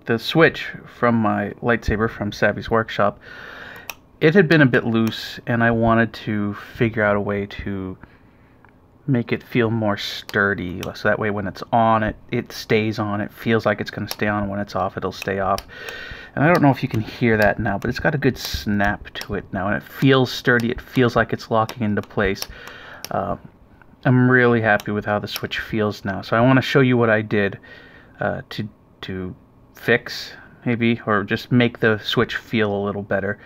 the switch from my lightsaber from Savi's workshop, it had been a bit loose, and I wanted to figure out a way to make it feel more sturdy, so that way when it's on, it stays on. It feels like it's going to stay on. When it's off, it'll stay off. And I don't know if you can hear that now, but it's got a good snap to it now, and it feels sturdy. It feels like it's locking into place. I'm really happy with how the switch feels now. So I want to show you what I did to fix, maybe, or just make the switch feel a little better.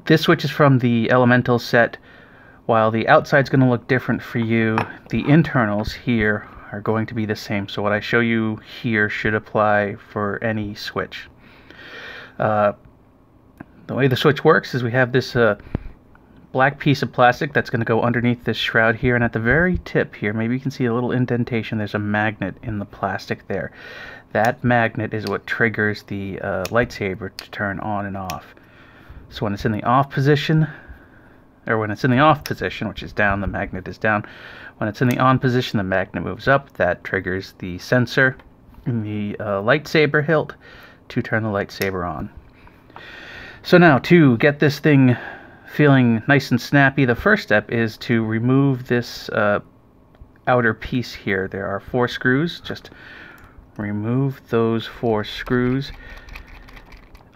This switch is from the Elemental set. While the outside's going to look different for you, the internals here are going to be the same. So what I show you here should apply for any switch. The way the switch works is we have this black piece of plastic that's going to go underneath this shroud here, and at the very tip here, maybe you can see a little indentation, there's a magnet in the plastic there. That magnet is what triggers the lightsaber to turn on and off. So when it's in the off position, or when it's in the off position, which is down, the magnet is down. When it's in the on position, the magnet moves up. That triggers the sensor in the lightsaber hilt to turn the lightsaber on. So now, to get this thing feeling nice and snappy, the first step is to remove this outer piece here. There are 4 screws. Just remove those 4 screws.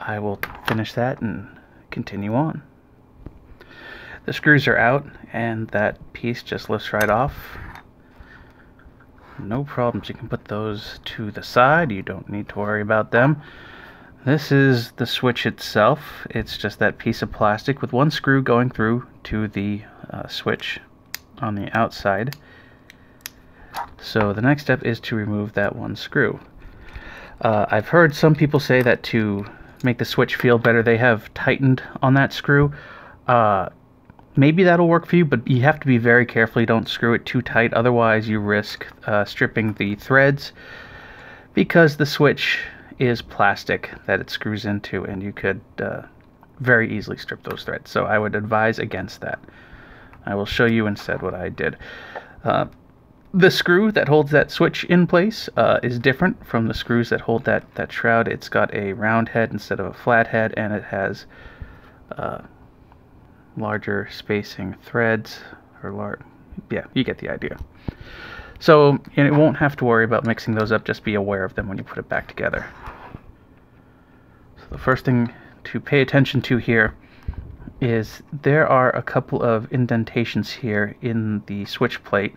I will finish that and continue on. The screws are out, and that piece just lifts right off. No problems. You can put those to the side. You don't need to worry about them. This is the switch itself. It's just that piece of plastic with 1 screw going through to the switch on the outside. So the next step is to remove that 1 screw. I've heard some people say that to make the switch feel better, they have tightened on that screw. Maybe that'll work for you, but you have to be very careful. You don't screw it too tight, otherwise you risk stripping the threads, because the switch is plastic that it screws into, and you could very easily strip those threads. So I would advise against that. I will show you instead what I did. The screw that holds that switch in place is different from the screws that hold that shroud. It's got a round head instead of a flat head, and it has larger spacing threads, or yeah, you get the idea. So you won't have to worry about mixing those up. Just be aware of them when you put it back together. So the first thing to pay attention to here is there are a couple of indentations here in the switch plate,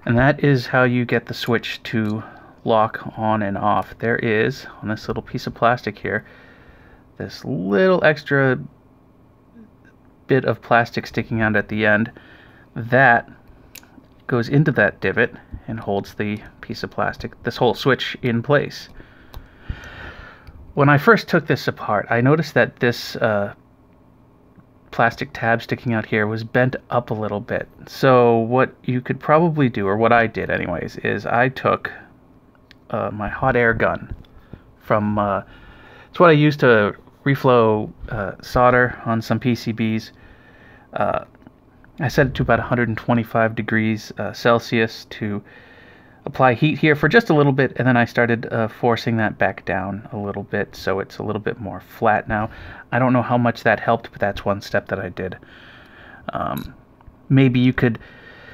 and that is how you get the switch to lock on and off. There is, on this little piece of plastic here, this little extra bit of plastic sticking out at the end that goes into that divot and holds the piece of plastic, this whole switch, in place. When I first took this apart, I noticed that this plastic tab sticking out here was bent up a little bit. So what you could probably do, or what I did anyways, is I took my hot air gun from it's what I used to reflow solder on some PCBs. I set it to about 125 degrees Celsius to apply heat here for just a little bit, and then I started forcing that back down a little bit so it's a little bit more flat now. I don't know how much that helped, but that's one step that I did. Maybe you could,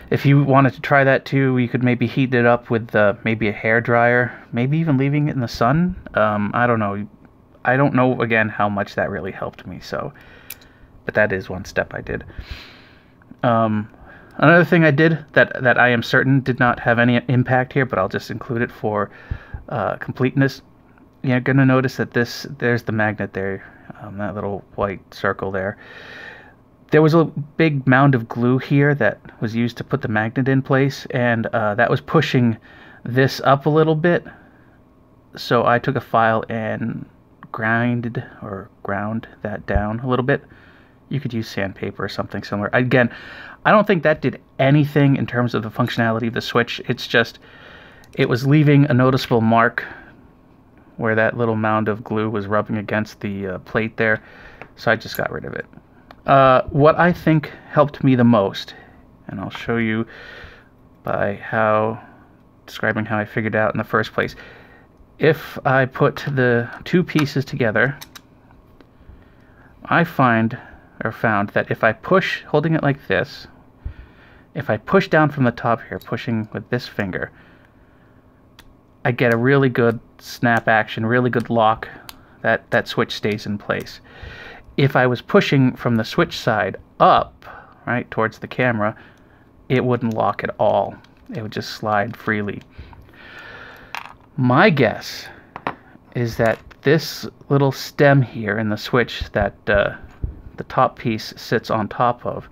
if you wanted to try that too, you could maybe heat it up with maybe a hair dryer, maybe even leaving it in the sun. I don't know. I don't know, again, how much that really helped me, so, but that is one step I did. Another thing I did that I am certain did not have any impact here, but I'll just include it for completeness. You're going to notice that there's the magnet there, that little white circle there. There was a big mound of glue here that was used to put the magnet in place, and that was pushing this up a little bit. So I took a file and ground that down a little bit. You could use sandpaper or something similar. Again, I don't think that did anything in terms of the functionality of the switch. It's just, it was leaving a noticeable mark where that little mound of glue was rubbing against the plate there, so I just got rid of it. What I think helped me the most, and I'll show you by describing how I figured it out in the first place, if I put the two pieces together, I found that if I push, holding it like this, if I push down from the top here, pushing with this finger, I get a really good snap action, really good lock. That switch stays in place. If I was pushing from the switch side up, right, towards the camera, it wouldn't lock at all. It would just slide freely. My guess is that this little stem here in the switch that the top piece sits on top of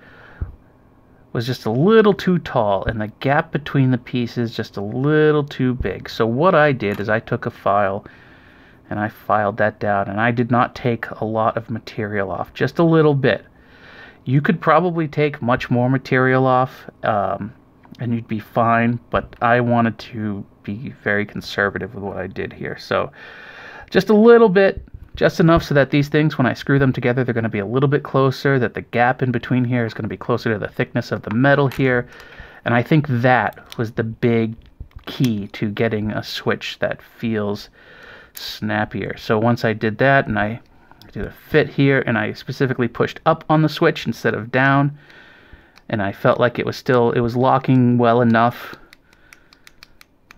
was just a little too tall, and the gap between the pieces just a little too big. So what I did is I took a file and I filed that down, and I did not take a lot of material off, just a little bit. You could probably take much more material off and you'd be fine, but I wanted to be very conservative with what I did here. So just a little bit, just enough so that these things, when I screw them together, they're going to be a little bit closer, that the gap in between here is going to be closer to the thickness of the metal here. And I think that was the big key to getting a switch that feels snappier. So once I did that, and I did a fit here, and I specifically pushed up on the switch instead of down, and I felt like it was locking well enough,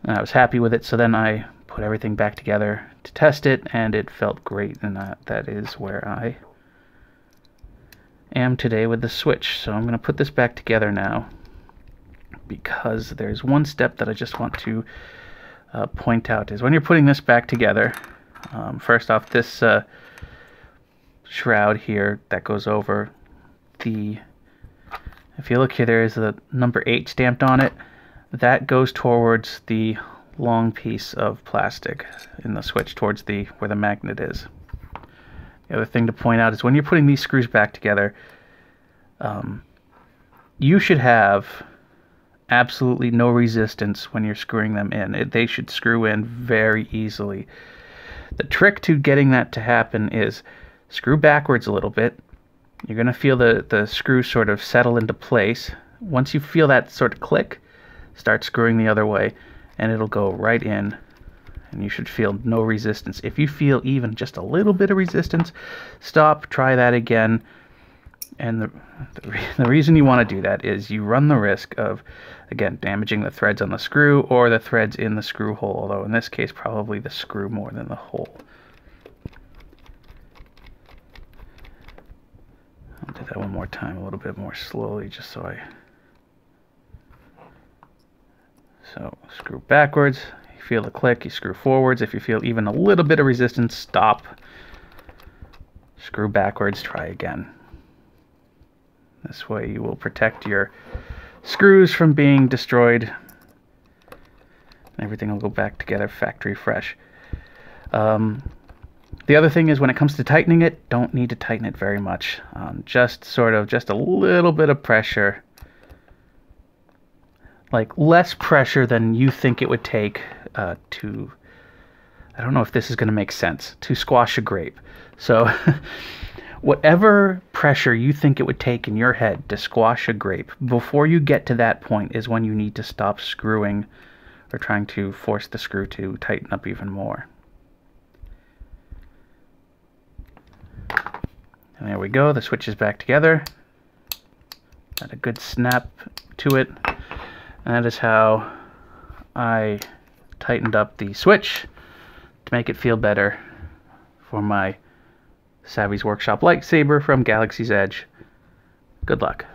and I was happy with it. So then I put everything back together to test it, and it felt great, and that is where I am today with the switch. So I'm going to put this back together now, because there's one step that I just want to point out. Is when you're putting this back together, first off, this shroud here that goes over the, if you look here, there is a number 8 stamped on it. That goes towards the long piece of plastic in the switch, towards where the magnet is. The other thing to point out is when you're putting these screws back together, you should have absolutely no resistance when you're screwing them in. They should screw in very easily. The trick to getting that to happen is screw backwards a little bit. You're going to feel the screw sort of settle into place. Once you feel that sort of click, start screwing the other way, and it'll go right in, and you should feel no resistance. If you feel even just a little bit of resistance, stop, try that again. And the reason you want to do that is you run the risk of, again, damaging the threads on the screw or the threads in the screw hole, although in this case probably the screw more than the hole. I'll do that one more time, a little bit more slowly, just so screw backwards, you feel the click, you screw forwards. If you feel even a little bit of resistance, stop, screw backwards, try again. This way you will protect your screws from being destroyed. Everything will go back together factory fresh. The other thing is, when it comes to tightening it, don't need to tighten it very much. Just a little bit of pressure. Like less pressure than you think it would take to, I don't know if this is going to make sense, to squash a grape. So whatever pressure you think it would take in your head to squash a grape, before you get to that point is when you need to stop screwing or trying to force the screw to tighten up even more. And there we go, the switch is back together. Got a good snap to it. And that is how I tightened up the switch to make it feel better for my Savi's Workshop lightsaber from Galaxy's Edge. Good luck.